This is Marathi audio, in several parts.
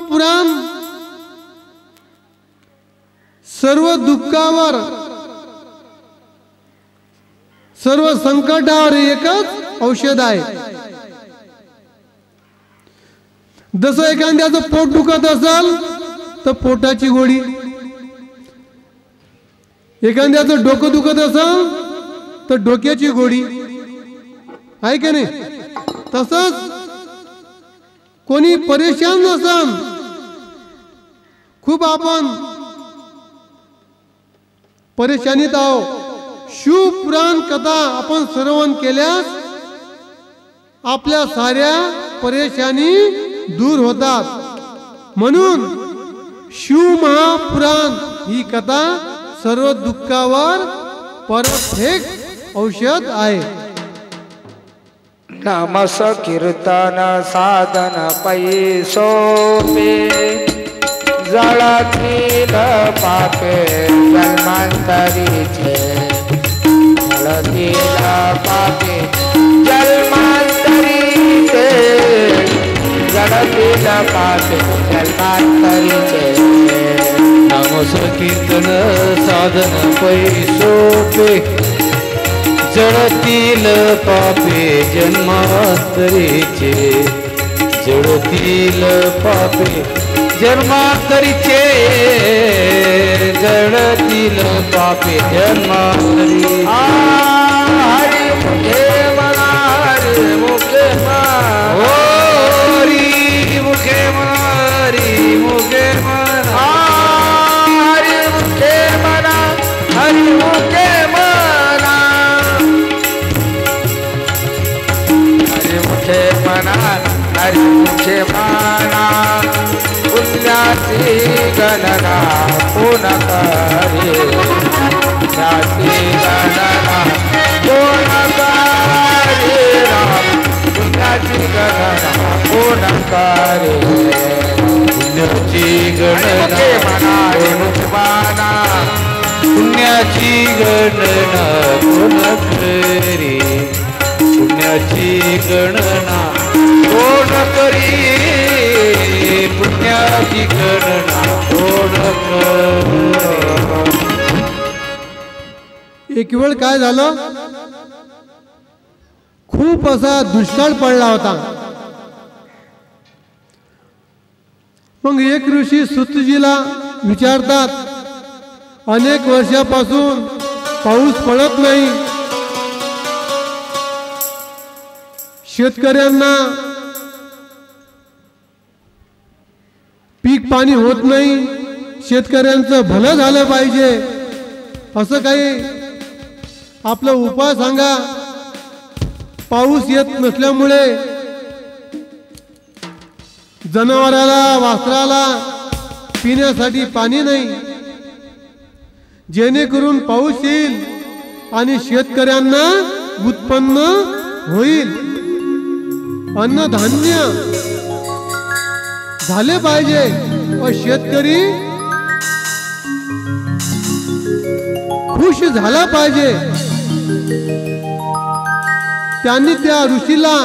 महापुराण सर्व दुःखावर सर्व संकटावर एकच औषध आहे। जसं एखाद्याचं पोट दुखत असेल तर पोटाची गोळी, एखाद्याचं डोकं दुखत असेल तर डोक्याची गोळी आहे की नाही। तसंच कोणी परेशान नसेल, खूप आपण परेशानीत आहो, शिवपुराण कथा आपण श्रवण केल्यास आपल्या साऱ्या परेशानी दूर होतात। म्हणून शिव महापुराण ही कथा सर्व दुःखावर परफेक्ट औषध आहे। नामस कीर्तन साधन पै सोपे, जळतील पापे जन्मांतरीचे, जळतील पापे जन्मांतरीचे, जळतील पापे जन्मांतरीचे। नामस कीर्तन साधन पै सोपे, जळतील पापे जन्मांतरीचे, जळतील पापे जन्मांतरीचे, जळतील पापे जन्मांतरीचे। हरि मुखे मना, हरि मुखे मना, हरि मुखे मना, हरि मुखे मना, हरि मुखे मना, हरि मुखे मना, हरि मुखे मना, हरि मुखे मना। पुण्याची गणना कोण करे, पुण्याची गणना कोण करे, पुण्याची गणना कोण करे, पुण्याची गणना मना, पुण्याची गणना कोण करी, पुण्याची गणना कोण करी, पुण्याची गणना कोण करी। एक वेळ काय झालं, खूप असा दुष्काळ पडला होता। मग एक ऋषी सुतजीला विचारतात, अनेक वर्षापासून पाऊस पडत नाही, शेतकऱ्यांना पीक पाणी होत नाही, शेतकऱ्यांचं भलं झालं पाहिजे, असं काही आपला उपाय सांगा। पाऊस येत नसल्यामुळे जनावराला वासराला पिण्यासाठी पाणी नाही, जेणेकरून पाऊस येईल आणि शेतकऱ्यांना उत्पन्न होईल, अन्नधान्य झाले पाहिजे व शेतकरी खुश झाला पाहिजे। त्यांनी त्या ऋषीला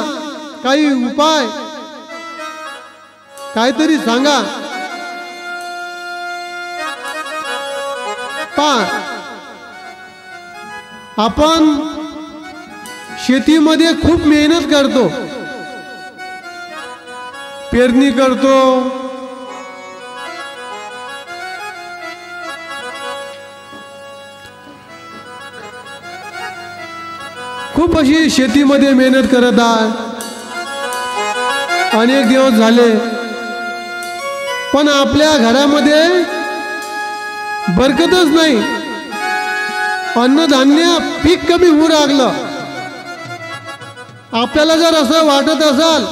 काही उपाय काहीतरी सांगा। आपण शेतीमध्ये खूप मेहनत करतो, पेरणी करतो, खूप अशी शेतीमध्ये मेहनत करत आहे, अनेक दिवस झाले, पण आपल्या घरामध्ये बरकतच नाही, अन्नधान्य पीक कमी होऊ लागलं। आपल्याला जर असं वाटत असेल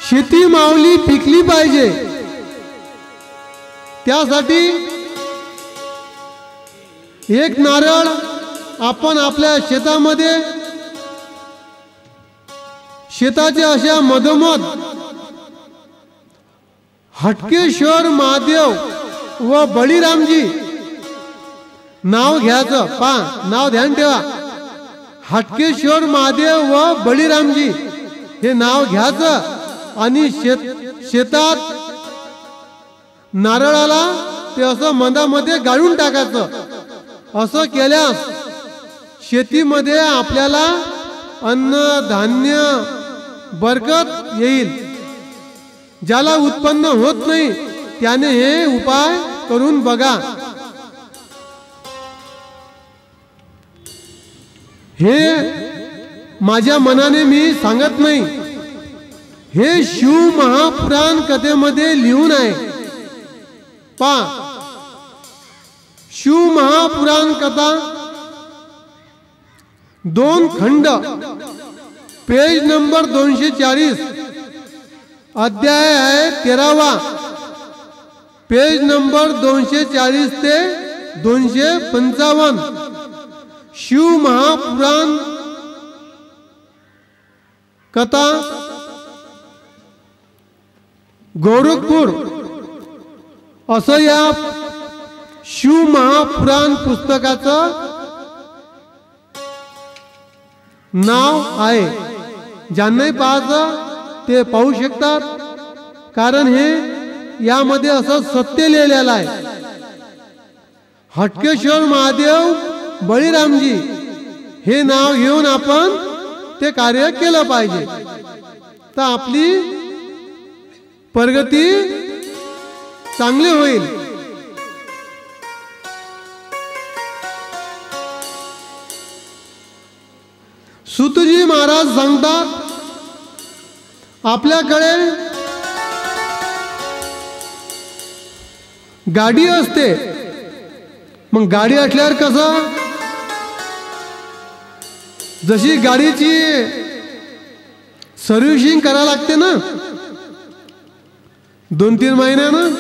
शेती माऊली पिकली पाहिजे, त्यासाठी एक नारळ आपण आपल्या शेतामध्ये, शेताच्या अशा मधोमध हटकेश्वर महादेव व बळीरामजी नाव घ्यायचं। नाव ध्यान ठेवा, हटकेश्वर महादेव व बळीरामजी हे नाव घ्यायचं आणि शेतात नारळाला ते असं मधामध्ये गाळून टाकायचं. असं केल्यास शेतीमध्ये आपल्याला अन्न धान्य बरकत येईल. ज्याला उत्पन्न होत नाही त्याने हे उपाय करून बघा. हे माझ्या मनाने मी सांगत नाही, हे शिव महापुराण कथेमध्ये लिहून आहे. शिव महापुराण कथा 2 खंड, पेज नंबर 240, अध्याय आहे 13वा, पेज नंबर 240 ते 255. शिव महापुराण कथा गोरखपूर असं या शिव महापुराण पुस्तकाचं नाव आहे. ज्यांनाही पाहायचं ते पाहू शकतात, कारण हे यामध्ये असं सत्य लिहिलेलं आहे. हटकेश्वर महादेव बळीरामजी हे नाव घेऊन आपण ते कार्य केलं पाहिजे, तर आपली प्रगती चांगली होईल. सुतजी महाराज सांगतात, आपल्याकडे गाडी असते. मग गाडी असल्यावर कसं, जशी गाडीची सर्व्हिसिंग करायला लागते ना 2-3 महिन्यानं,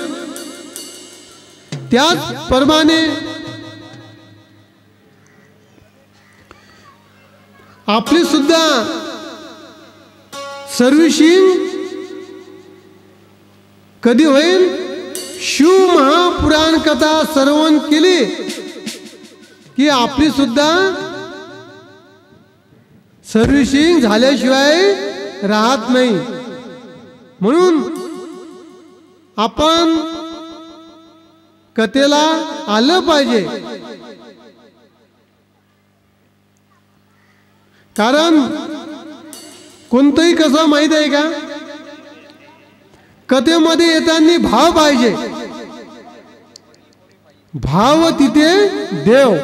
त्याचप्रमाणे आपली सुद्धा सर्व्हिसिंग कधी होईल. शिव महापुराण कथा श्रवण केली की आपली सुद्धा सर्व्हिसिंग झाल्याशिवाय राहत नाही. म्हणून आपण कथेला आलं पाहिजे, कारण कोणतंही कसं माहित आहे का, कथेमध्ये येताना भाव पाहिजे. भाव तिथे देव.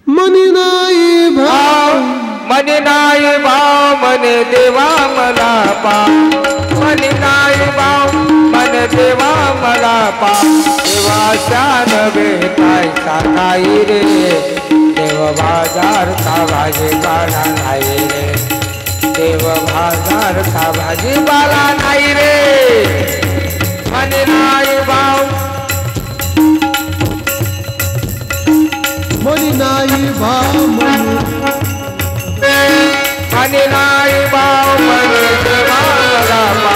मनी नाही भाव, मनी नाही भाव, मने देवा मला पा. मनी नाही भाव, मन देवा मला पा. देवाच्या नवे काय नाही रे, देव बाजारचा भाजीपाला नाही रे, देव बाजारचा भाजीपाला नाही रे. मनी नाही भाव, मनी नाही भाव, मनी नाही भाव, मने देवा मला पा.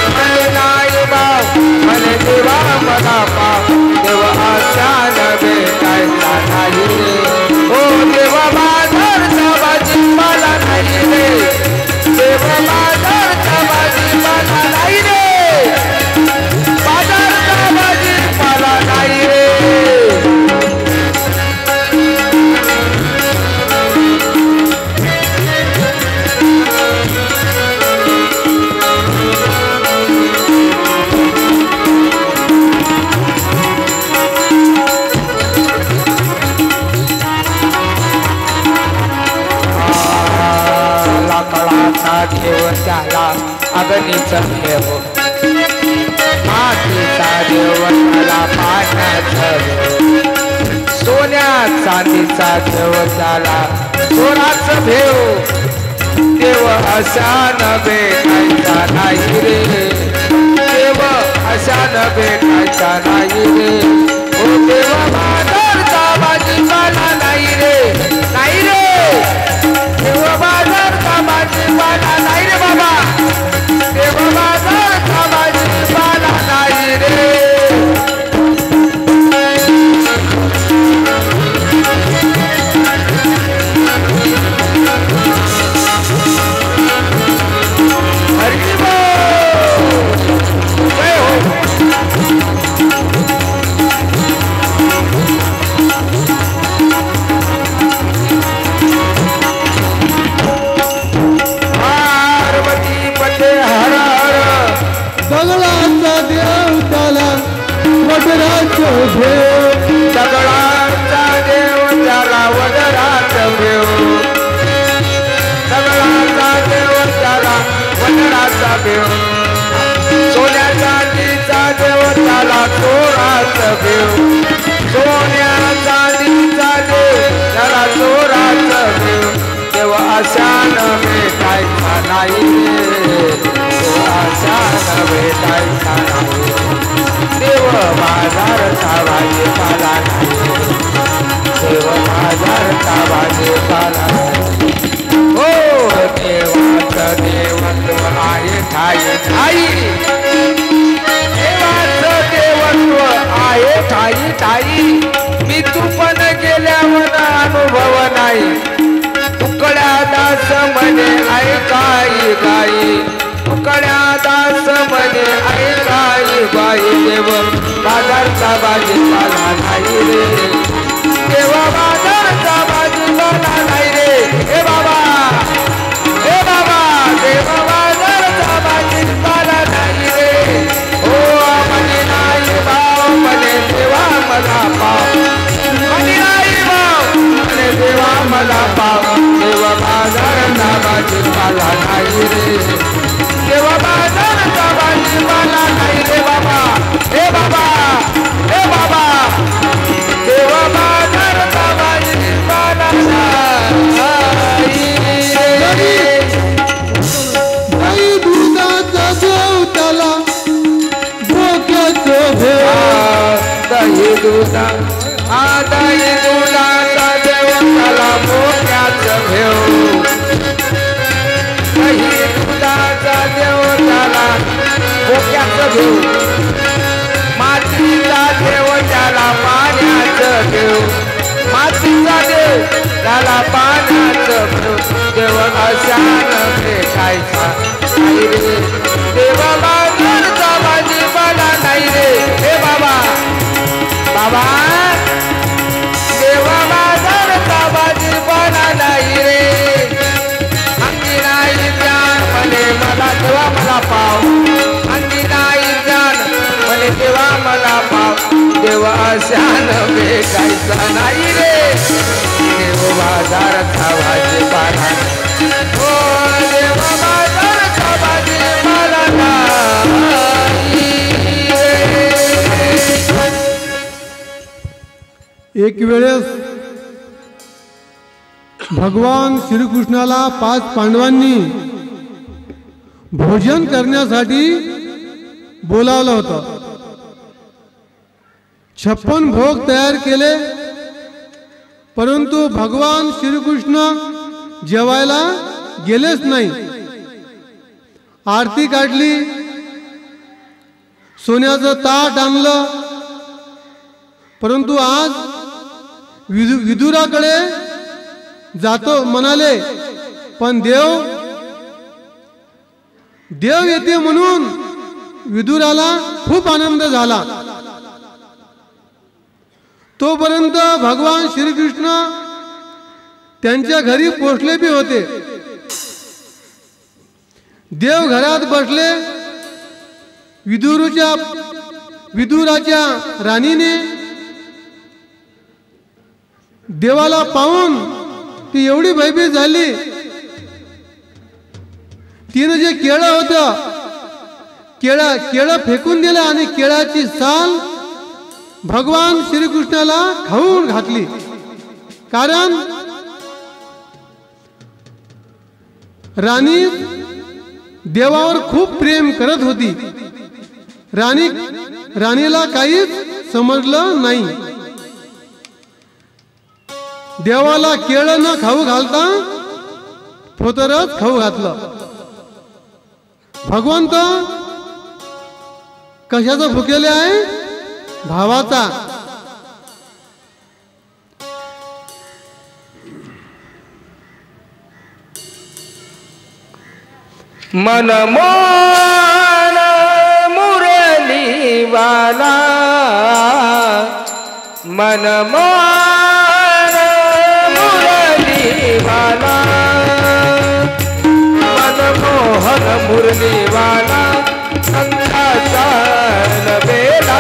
मनी नाही भाव, मने देवा मला पा. देव आशा नवे काय नाही रे, ओ देव बाजारचा भाजीपाला नाही रे, देव बाजारचा भाजीपाला नाही रे, बाजारचा भाजीपाला नाही रे. ठेव त्याला अग्नीचं ठेव, मातीचा देव त्याला पाण्याचं, सोन्या चांदीचा देव त्याला सोनाचं भेव. देव अशा न भेटायचा नाही रे, देव अशा न भेटायचा नाही रे. ओ देव बाजारचा भाजीपाला नाही रे, नाही रे. देव बाजारचा भाजीपाला नाही रे बाबा, देव बाजारचा भाजीपाला नाही रे. वदराचं भेव सगळांचा देव त्याला वदरात भेव सगळांचा देव त्याला वदराचा भेव सोन्या चांदीचा देव त्याला चोराचा भेव सोन्या चांदीचा देव त्याला चोराचा भेव देव अशान भेटायचा नाही देव अशान भेटायचा नाही देव बाजारचा भाजीपाला नाही देव बाजारचा भाजीपाला नाही हो देवाचं देवत्व आहे ठाई ठाई देवाचं देवत्व आहे ठाई ठाई मी तू पण गेल्यावर अनुभव नाही तुकड्या दास म्हणे ऐकाई गाई तुकड्या दास म्हणे ऐकाई बाई देव बाजारचा भाजीपाला नाही रे देव बाजारचा भाजीपाला नाही रे हे बाबा देव बाजारचा भाजीपाला नाही रे हो म्हणे नाही भाव म्हणे देवा मला पाव म्हणे नाही भाव म्हणे देवा मला पाव देव बाजारचा भाजीपाला नाही रे देव बाजारचा भाजीपाला नाही रे बाबा हे बाबा हे बाबा देव बाजारचा भाजीपाला नाही गाई दुधाचा देव त्याला डोक्याचं भेव दही दुधा दही दुधाचा देव त्याला मोक्याचं भेव दही दुधाचा देव त्याला मोक्याचं भेव मातीचा देव त्याला पाण्याचं देव मातीचा देव त्याला पाण्याचं भेव देव अशान भेटायचा नाही रे देव बाजारचा भाजीपाला नाही रे हे बाबा बाबा देव बाजारचा भाजीपाला नाही रे अंगी नाही ज्ञान म्हणे मला देवा मला पाव अंगी नाही ज्ञान म्हणे देवा मला पाव देव अशान भेटायचा नाही रे देव बाजारचा भाजीपाला हो देव बाजारचा भाजीपाला नाही रे एक वेळेस भगवान श्रीकृष्णाला 5 पांडवांनी भोजन करण्यासाठी बोलावलं होतं 56 भोग तयार केले परंतु भगवान श्रीकृष्ण जेवायला गेलेच नाही आरती काढली सोन्याचं ताट आणलं परंतु आज विदुराकडे जातो म्हणाले पण देव येते म्हणून विदुराला खूप आनंद झाला तोपर्यंत भगवान श्रीकृष्ण त्यांच्या घरी पोहोचले बी होते देव घरात बसले विदुराच्या राणीने देवाला पाहून ती एवढी भयभीत झाली तिने जे केळं होतं केळं फेकून दिलं आणि केळाची साल भगवान श्रीकृष्णाला खाऊन घातली कारण राणी देवावर खूप प्रेम करत होती राणीला काहीच समजलं नाही देवाला केळं न खाऊ घालता फोतरच खाऊ घातलं भगवंत कशाचा भुकेले आहे भावाचा मनमोहन मुरली वाला मनमोहन मुरली वाला मनमोहन मुरली वाला संताचा नवेला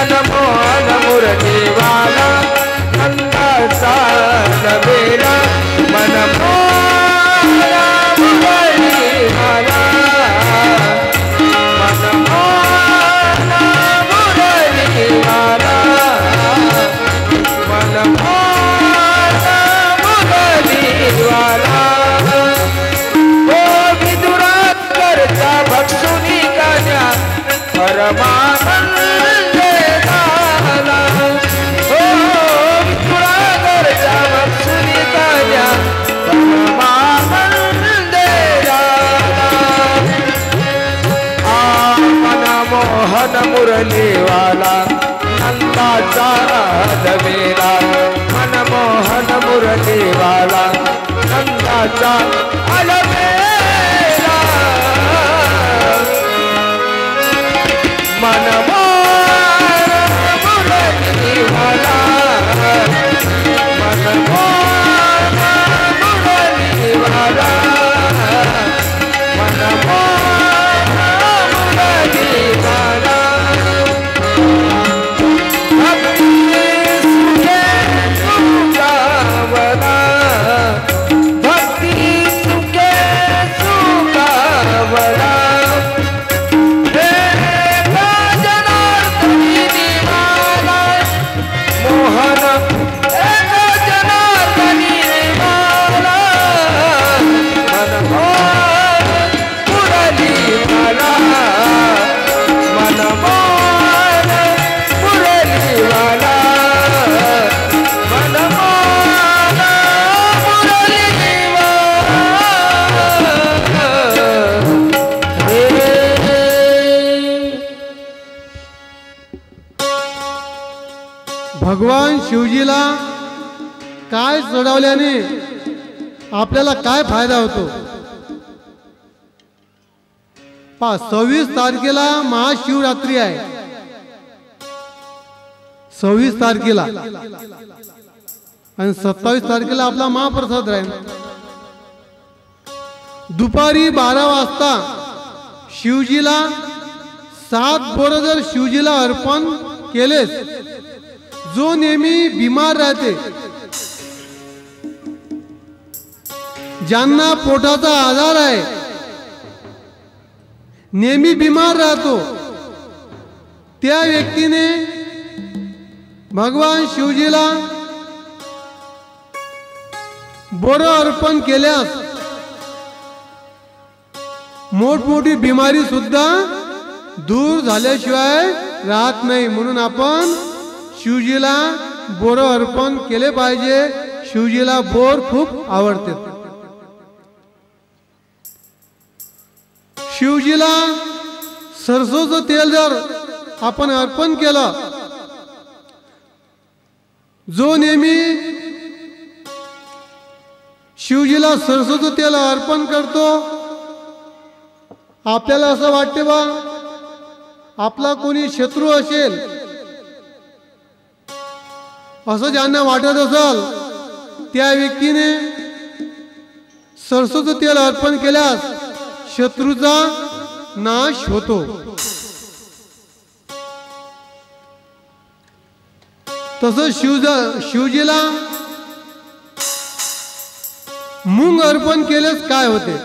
मनमोहन मुरलीवाला नंदाचा नवेला मनमोहन मुरलीवाला मनमोहन मुरलीवाला मनमोहन मुरलीवाला ओ विदुरात करता भक्सुनी कन्या परमानंद झाला ओ विदुरात भक्सुनी कन्या परमानंद झाला आ मनमोहन मुरलीवाला नंदाचा नवेला मनमोहन मुरलीवाला नंदाचा अलवेला मनमोहन मुरलीवाला मनमोहन मुरलीवाला मनमोहन मुरलीवाला भक्ती सुखे सुखावला हे जनार्दनी निवाला मोहन हे जनार्दनी निवाला मनमोहन मुरलीवाला मनमोहन मुरलीवाला भगवान शिवजीला काय चढवल्याने आपल्याला काय फायदा होतो 26 तारखेला महाशिवरात्री आहे 26 तारखेला आणि 27 तारखेला आपला महाप्रसाद राहील दुपारी 12 वाजता शिवजीला 7 बोरं जर शिवजीला अर्पण केलेस जो नेहमी बिमार राहते ज्यांना पोटाचा आजार आहे नेहमी बिमार राहतो त्या व्यक्तीने भगवान शिवजीला बोरं अर्पण केल्यास मोठमोठी बिमारी सुद्धा दूर झाल्याशिवाय राहत नाही म्हणून आपण शिवजीला बोरं अर्पण केले पाहिजे शिवजीला बोर खूप आवडते शिवजीला सरसोचं तेल जर आपण अर्पण केलं जो नेहमी शिवजीला सरसोचं तेल अर्पण करतो आपल्याला असं वाटते बा आपला कोणी शत्रू असेल असं ज्यांना वाटत असेल त्या व्यक्तीने सरसोचं तेल अर्पण केल्यास शत्रूचा नाश होतो तसं शिवजीला मूंग अर्पण केल्यास काय होते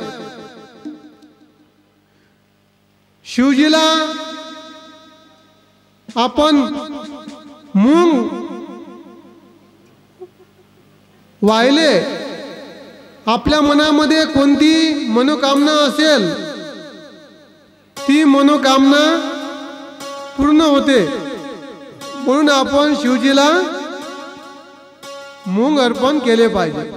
शिवजीला आपण मूंग वाहिले आपल्या मनामध्ये कोणती मनोकामना असेल ती मनोकामना पूर्ण होते म्हणून आपण शिवजीला मूंग अर्पण केले पाहिजे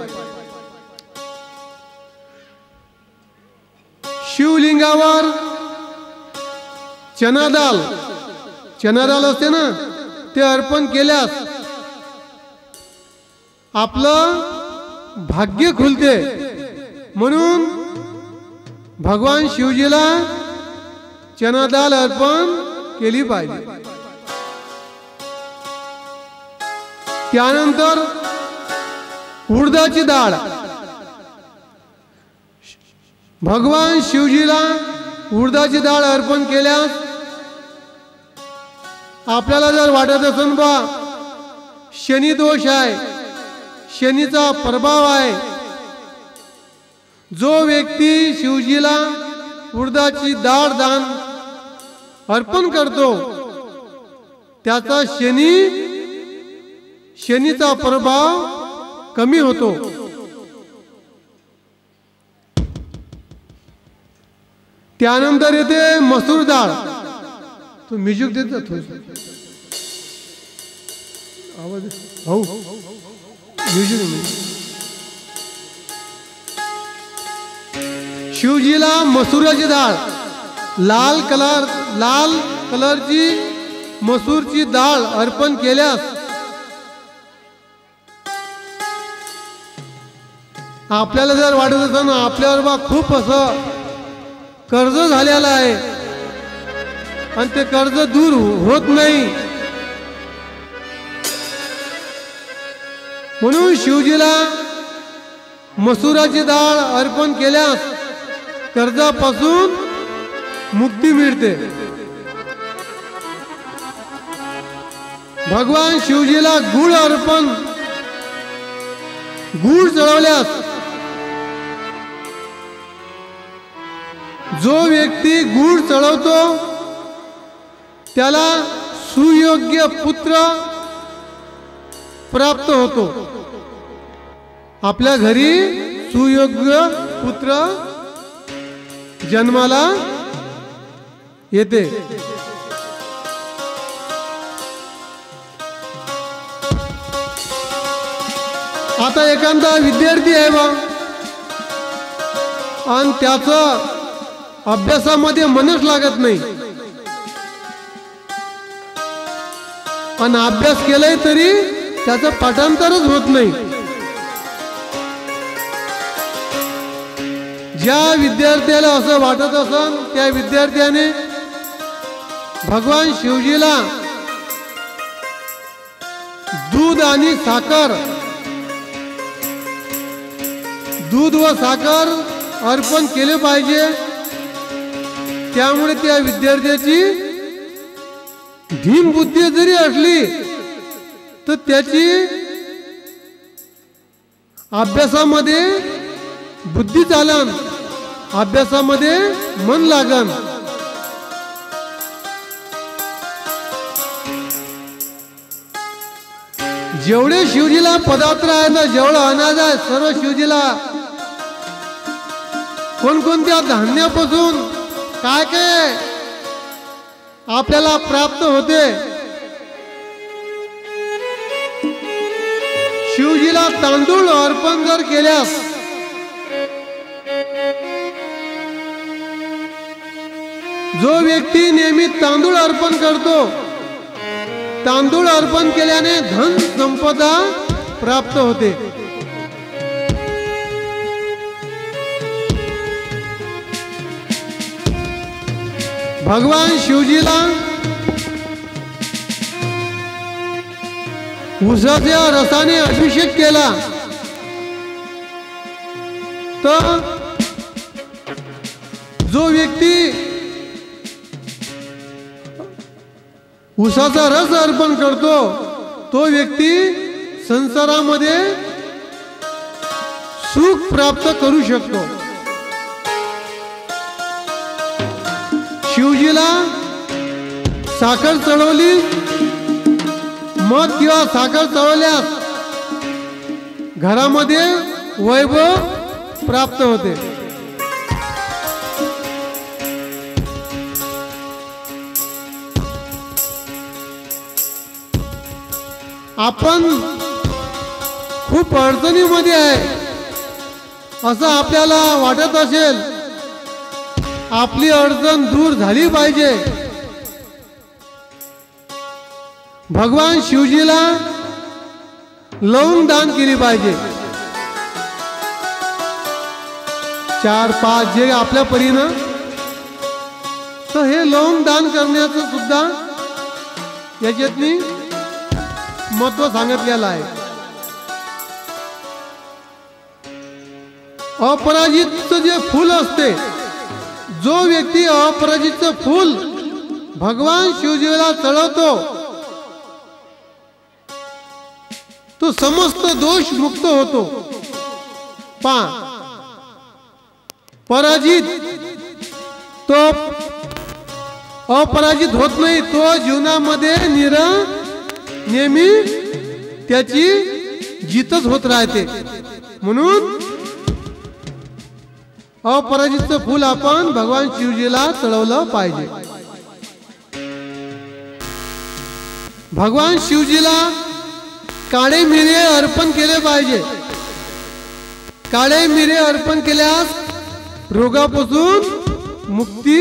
शिवलिंगावर चना डाल असते ना ते अर्पण केल्यास आपलं भाग्य खुलते म्हणून भगवान शिवजीला चना डाल अर्पण केली पाहिजे त्यानंतर उडदाची डाळ भगवान शिवजीला उडदाची डाळ अर्पण केल्यास आपल्याला जर वाटत असेल बा शनी दोष आहे, शनीचा प्रभाव आहे, जो व्यक्ती शिवजीला उडदाची डाळ दान अर्पण करतो त्याचा शनीचा प्रभाव कमी होतो. त्यानंतर येते मसूर डाळ. तो म्युझिक देत जातो आवाज हो म्युझिक. शिवजीला मसुराची डाळ लाल कलरची मसूरची डाळ अर्पण केल्यास आपल्याला जर वाटत असेल ना आपल्यावर बा खूप असं कर्ज झालेलं आहे आणि ते कर्ज दूर होत नाही, म्हणून शिवजीला मसुराची डाळ अर्पण केल्यास कर्जापासून मुक्ती मिळते. भगवान शिवजीला गुळ चढवल्यास जो व्यक्ती गुळ चढवतो त्याला सुयोग्य पुत्र प्राप्त होतो. आपल्या घरी सुयोग्य पुत्र जन्माला येते. आता एखादा विद्यार्थी आहे बा आणि त्याचं अभ्यासामध्ये मनच लागत नाही आणि अभ्यास केलाय तरी त्याचं पाठांतरच होत नाही. ज्या विद्यार्थ्याला असं वाटत असेल त्या विद्यार्थ्याने भगवान शिवजीला दूध व साखर अर्पण केले पाहिजे. त्यामुळे त्या विद्यार्थ्याची धीम बुद्धी जरी असली तर त्याची अभ्यासामध्ये बुद्धी चालन, अभ्यासामध्ये मन लागन. जेवढे शिवजीला पदार्थ आहेत, जेवढा अनाज आहे, सर्व शिवजीला कोणकोणत्या धान्यापासून काय काय आपल्याला प्राप्त होते. शिवजीला तांदूळ अर्पण जर केल्यास जो व्यक्ती नेहमी तांदूळ अर्पण करतो, तांदूळ अर्पण केल्याने धन संपदा प्राप्त होते. भगवान शिवजीला उसाच्या रसाने अभिषेक केला तर जो व्यक्ती उसाचा रस अर्पण करतो तो व्यक्ती संसारामध्ये सुख प्राप्त करू शकतो. शिवजीला साखर चढवली, मध किंवा साखर चढवल्यास घरामध्ये वैभव प्राप्त होते. आपण खूप अडचणीमध्ये आहे असं आपल्याला वाटत असेल, आपली अडचण दूर झाली पाहिजे. भगवान शिवजीला लवंग दान केली पाहिजे. 4-5 जे आपल्या परीनं, तर हे लवंग दान करण्याचं सुद्धा याच्यातनी महत्व सांगितलेलं आहे. अपराजितचं जे फूल असते, जो व्यक्ती अपराजितचं फूल भगवान शिवजीला चढवतो तो समस्त दोष मुक्त होतो. पराजित तो अपराजित होत नाही. तो जीवनामध्ये नेहमी त्याची जीतच होत राहते. म्हणून अपराजितचं फूल आपण भगवान शिवजीला चढवलं पाहिजे. भगवान शिवजीला काळे मिरे अर्पण केले पाहिजे. काळे मिरे अर्पण केल्यास रोगापासून मुक्ती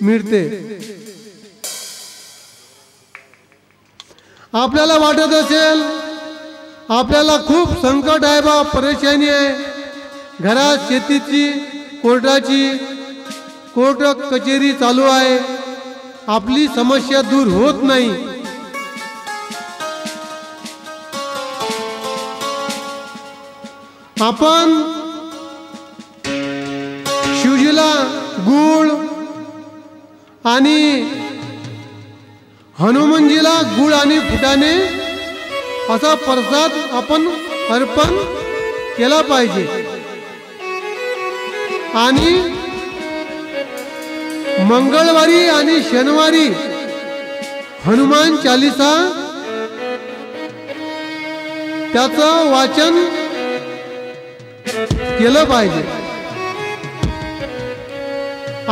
मिळते. आपल्याला वाटत असेल आपल्याला खूप संकट आहे बा, परेशानी आहे, घरात शेतीची कोर्ट कचेरी चालू आहे, आपली समस्या दूर होत नाही. आपण शिवजीला गुळ आणि हनुमानजीला गुळ आणि फुटाणे असा प्रसाद आपण अर्पण केला पाहिजे. आणि मंगळवारी आणि शनिवारी हनुमान चालीसा त्याचं वाचन केलं पाहिजे.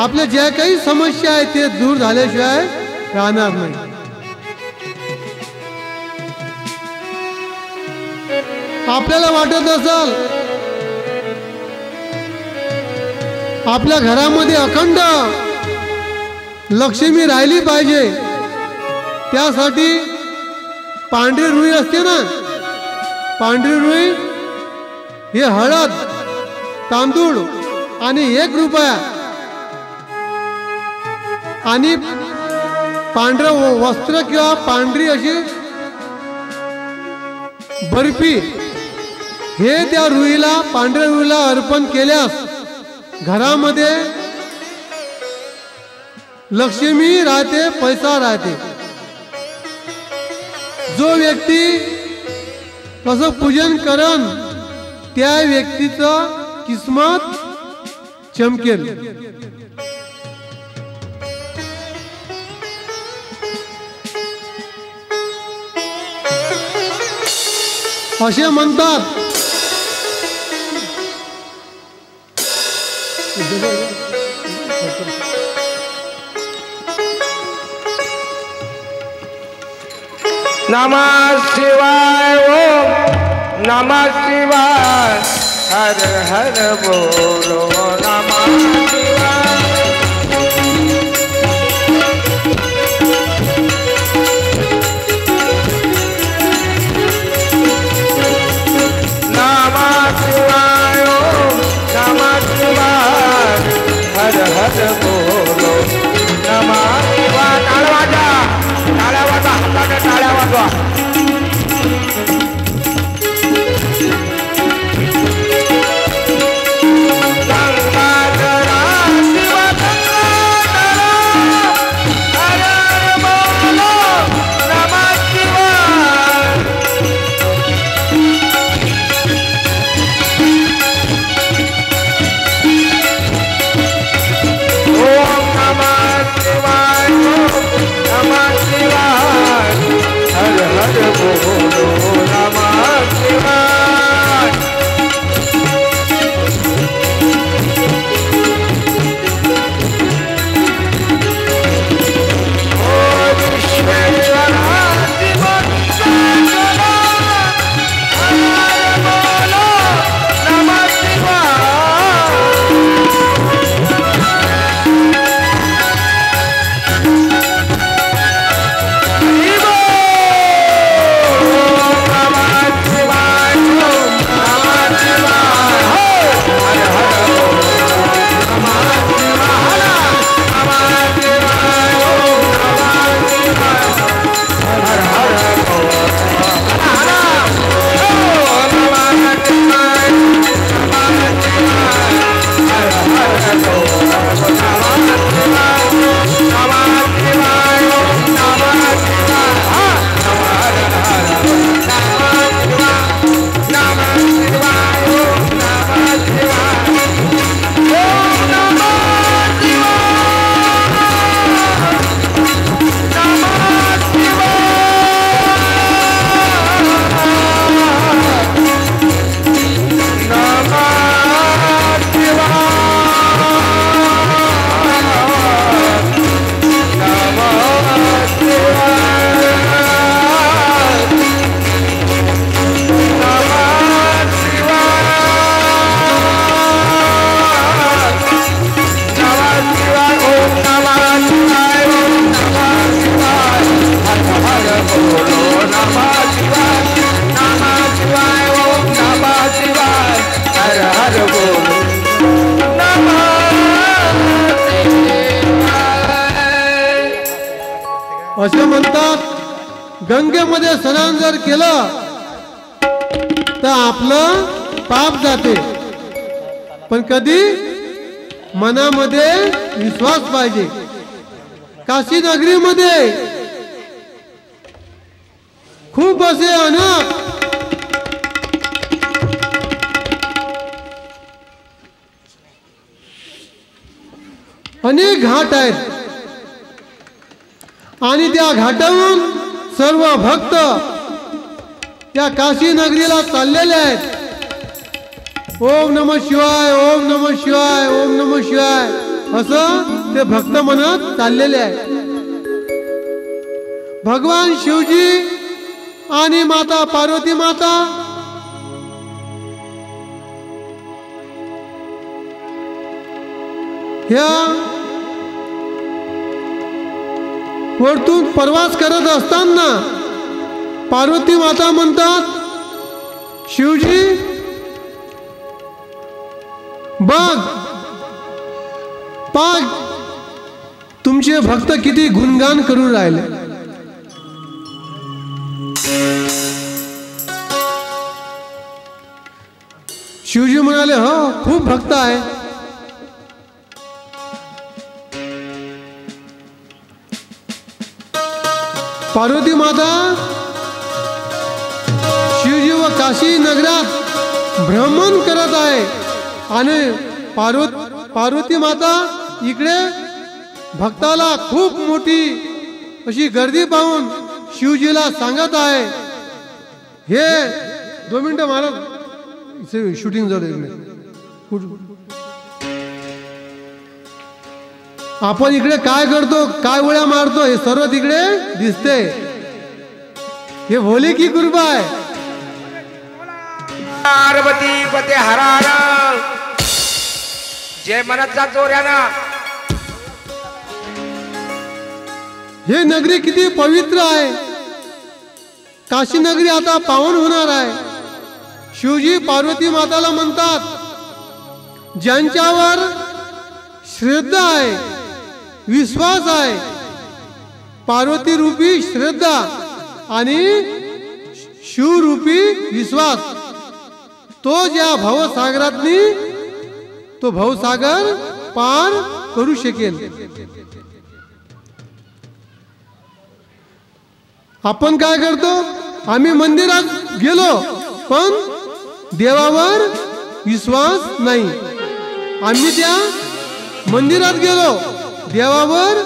आपल्या ज्या काही समस्या आहेत ते दूर झाल्याशिवाय राहणार नाही. आपल्याला वाटत असेल आपल्या घरामध्ये अखंड लक्ष्मी राहिली पाहिजे, त्यासाठी पांढरी रुई असते ना, पांढरी रुई हे हळद, तांदूळ आणि 1 रुपया आणि पांढरं वस्त्र किंवा पांढरी अशी बर्फी हे त्या रुईला, पांढऱ्या रुईला अर्पण केल्यास घरामध्ये लक्ष्मी राहते, पैसा राहते. जो व्यक्ती कसं पूजन करन त्या व्यक्तीचं किस्मत चमकेल. असे म्हणतात नमः शिवाय ओम नमः शिवाय हर हर बोलो नमः शिवाय. नमः शिवाय ओम नमः शिवाय हर हर बोलो नमः शिवाय. टाळ्या वाजवा, हाताने टाळ्या वाजवा. गंगाधरा असे म्हणतात गंगेमध्ये स्नान जर केलं तर आपलं पाप जाते, पण कधी मनामध्ये विश्वास पाहिजे. काशी नगरीमध्ये खूप असे अनेक घाट आहेत आणि त्या घाटावरून सर्व भक्त त्या काशी नगरीला चाललेले आहेत. ओम नमः शिवाय, ओम नमः शिवाय, ओम नमः शिवाय असं ते भक्त म्हणत चाललेले आहेत. भगवान शिवजी आणि माता पार्वती माता ह्या वरतून प्रवास करत असताना पार्वती माता म्हणतात, शिवजी बघ पाग तुमचे भक्त किती गुणगान करून राहिले. शिवजी म्हणाले, हो खूप भक्त आहे. पार्वती माता शिवजी व काशी नगरात भ्रमण करत आहे आणि पार्वती माता इकडे भक्ताला खूप मोठी अशी गर्दी पाहून शिवजीला सांगत आहे. हे 2 मिनिटं महाराज शूटिंग झालं. आपण इकडे काय करतो, काय उड्या मारतो हे सर्व तिकडे दिसते. हे भोले की कृपा आहे. पार्वती पते हरार जय मनचा जोऱ्याना. हे नगरी किती पवित्र आहे. काशी नगरी आता पावन होणार आहे. शिवजी पार्वती माताला म्हणतात, ज्यांच्यावर श्रद्धा आहे, विश्वास आहे, पार्वती रूपी श्रद्धा आणि शिवरूपी विश्वास, तो ज्या भवसागरातनी तो भवसागर पार करू शकेल. आपण काय करतो, आम्ही मंदिरात गेलो पण देवावर विश्वास नाही. आम्ही त्या मंदिरात गेलो, देवावर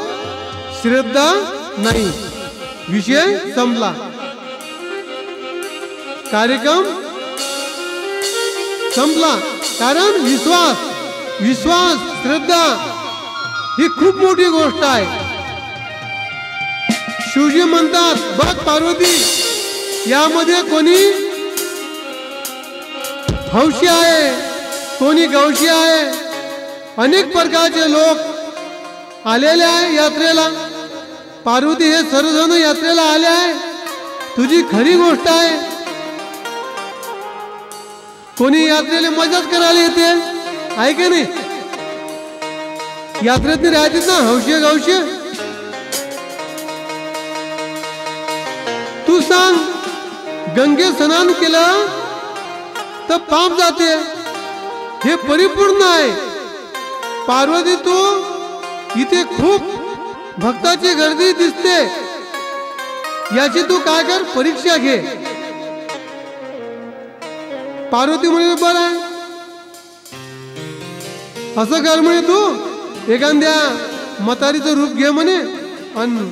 श्रद्धा नाही, विषय संपला, कार्यक्रम संपला. कारण विश्वास श्रद्धा ही खूप मोठी गोष्ट आहे. शिवजी म्हणतात, बघ पार्वती, यामध्ये कोणी हौशी आहे, कोणी गौशी आहे, अनेक प्रकारचे लोक आलेले आहे यात्रेला. पार्वती हे सर्वजण यात्रेला आले आहे, तुझी खरी गोष्ट आहे. कोणी यात्रेला मजाच करायला येते आहे की नाही. यात्रेत राहतात ना हौशी गौशी. तू सांग, गंगे स्नान केलं तर पाप जाते, हे परिपूर्ण आहे. पार्वती तू इथे खूप भक्ताची गर्दी दिसते, याची तू काय कर, परीक्षा घे. पार्वती म्हणे बरं आहे, असं कर म्हणे, तू एखाद्या म्हातारीचं रूप घे म्हणे. आणि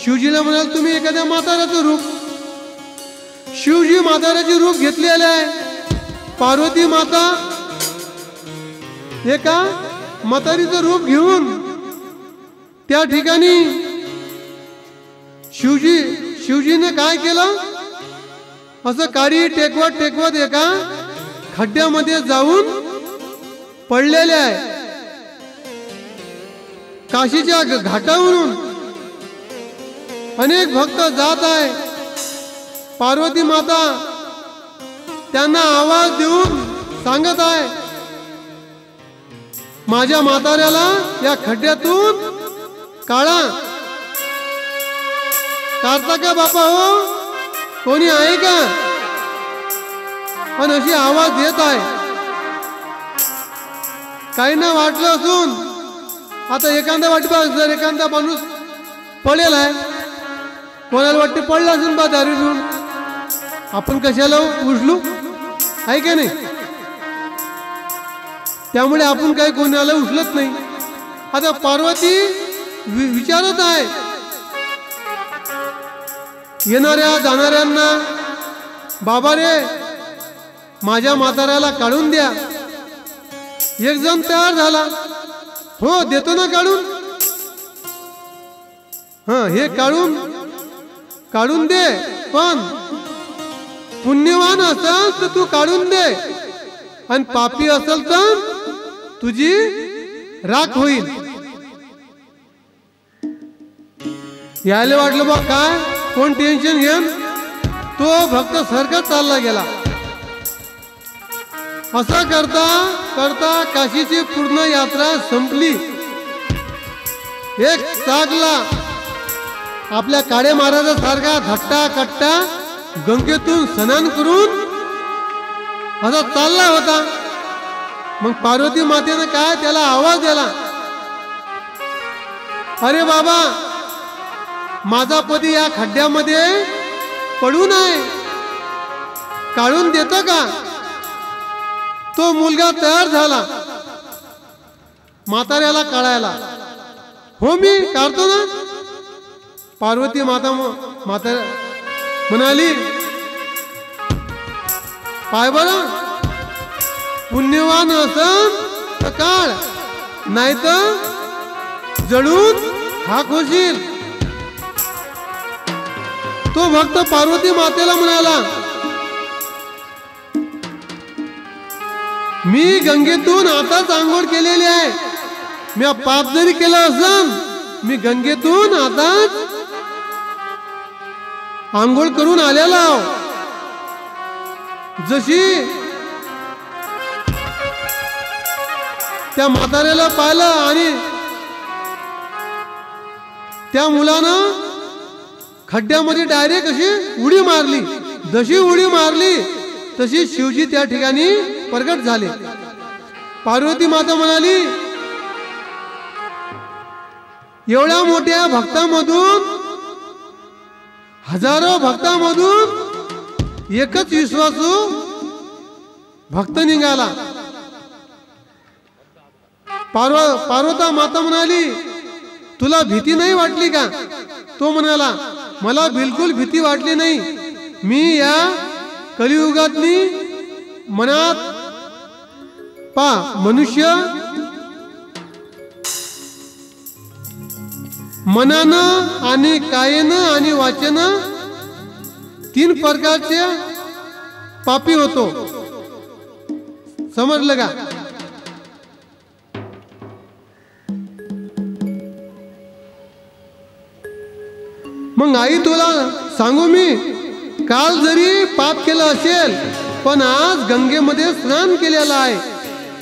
शिवजीला म्हणाल तुम्ही एखाद्या म्हाताऱ्याचं रूप. शिवजी म्हाताऱ्याचे रूप घेतलेले आहे. पार्वती माता एका म्हातारीचं रूप घेऊन त्या ठिकाणी शिवजीने काय केलं, असं काडी टेकवत एका खड्ड्यामध्ये जाऊन पडलेले आहे. काशीच्या घाटावरून अनेक भक्त जात आहे. पार्वती माता त्यांना आवाज देऊन सांगत आहे, माझ्या म्हाताऱ्याला या खड्ड्यातून काढा. काढता का बापा हो? कोणी आहे का? पण अशी आवाज येत आहे. काही ना वाटलं असून आता एखादा वाटपा जर एखादा माणूस पडेल आहे, कोणाला वाटते पडला असून बा दारू घेऊन, आपण कशाला उचलू आहे का नाही? त्यामुळे आपण काही कोणाला उचलत नाही. आता पार्वती विचारत आहे येणाऱ्या जाणाऱ्यांना, बाबा रे माझ्या म्हाताऱ्याला काढून द्या. एक जण तयार झाला, हो देतो ना काढून. हे काढून दे, पण पुण्यवान असेल तर तू काढून दे, आणि पापी असेल तर तुझी राख होईल. यायला वाटलं बा काय कोण टेन्शन घेन, तो भक्त सरकत चालला गेला. असं करता करता काशीची पूर्ण यात्रा संपली. एक चागला आपल्या काळे महाराजासारखा थट्टा कट्टा गंगेतून स्नान करून असा चालला होता. मग पार्वती मातेनं काय त्याला आवाज दिला, अरे बाबा माझा पती या खड्ड्यामध्ये पडून आहे, काढून देतो का? तो मुलगा तयार झाला म्हाताऱ्याला काढायला. हो मी काढतो ना. पार्वती माता म्हणाली, पाय बरं पुण्यवान असन तर काढ, नाही तर जळून हाक होशील. तो भक्त पार्वती मातेला म्हणाला, मी गंगेतून आताच आंघोळ केलेली आहे. मी पाप जरी केलं असन, मी गंगेतून आताच आंघोळ करून आलेला. जशी त्या म्हाताऱ्याला पाहिलं आणि त्या मुलानं खड्ड्यामध्ये डायरेक्ट अशी उडी मारली. जशी उडी मारली तशी शिवजी त्या ठिकाणी प्रगट झाले. पार्वती माता म्हणाली, एवढ्या मोठ्या भक्तामधून, हजारो भक्तामधून एकच विश्वासू भक्त निघाला. पार्वता माता म्हणाली, तुला भीती नाही वाटली का? तो म्हणाला, मला बिलकुल भीती वाटली नाही. मी या कलियुगातली मनात मनुष्य मनानं आणि कायेनं आणि वाचेनं 3 प्रकारचे पापी होतो. समजलं का? मग आई तुला सांगू मी, काल जरी पाप केलं असेल पण आज गंगेमध्ये स्नान केलेलं आहे.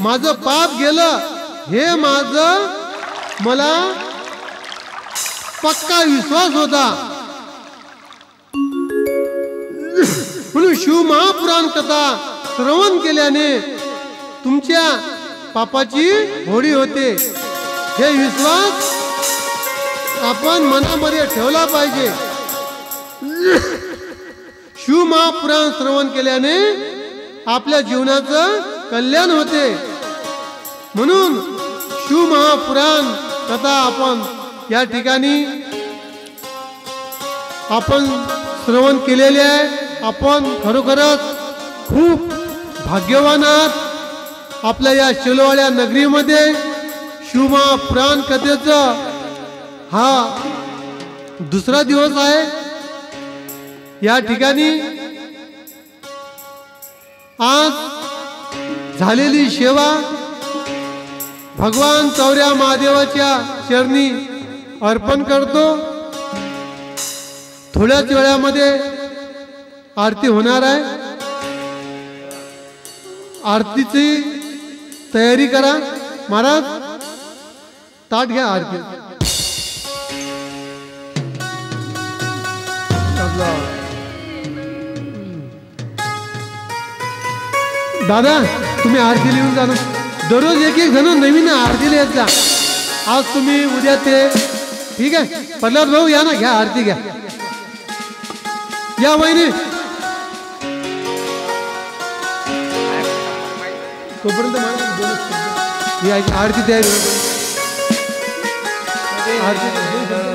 माझं पाप गेलं हे मला पक्का विश्वास होता. म्हणून शिवमहापुराण कथा श्रवण केल्याने तुमच्या पापाची होळी होते. हे विश्वास आपण मनामध्ये ठेवला पाहिजे. शिवमहापुराण श्रवण केल्याने आपल्या जीवनाचं कल्याण होते. म्हणून शिवमहापुराण कथा आपण या ठिकाणी आपण श्रवण केलेले आहे. आपण खरोखरच खूप भाग्यवान आहात. आपल्या या शेलवाड्या नगरीमध्ये शिवमहापुराण कथेचा हा दुसरा दिवस आहे. या ठिकाणी आज झालेली सेवा भगवान चौऱ्या महादेवाच्या चरणी अर्पण करतो. थोड्याच वेळामध्ये आरती होणार आहे. आरतीची तयारी करा. महाराज ताट घ्या. आरती दादा तुम्ही आरती लिहून जा ना. दररोज एक एक जण नवीन आरतीला येत जा. आज तुम्ही उद्या ते. ठीक आहे. प्रल्हाद भाऊ या ना, घ्या आरती घ्या. या वहिनी तोपर्यंत आरती तयारी. आरती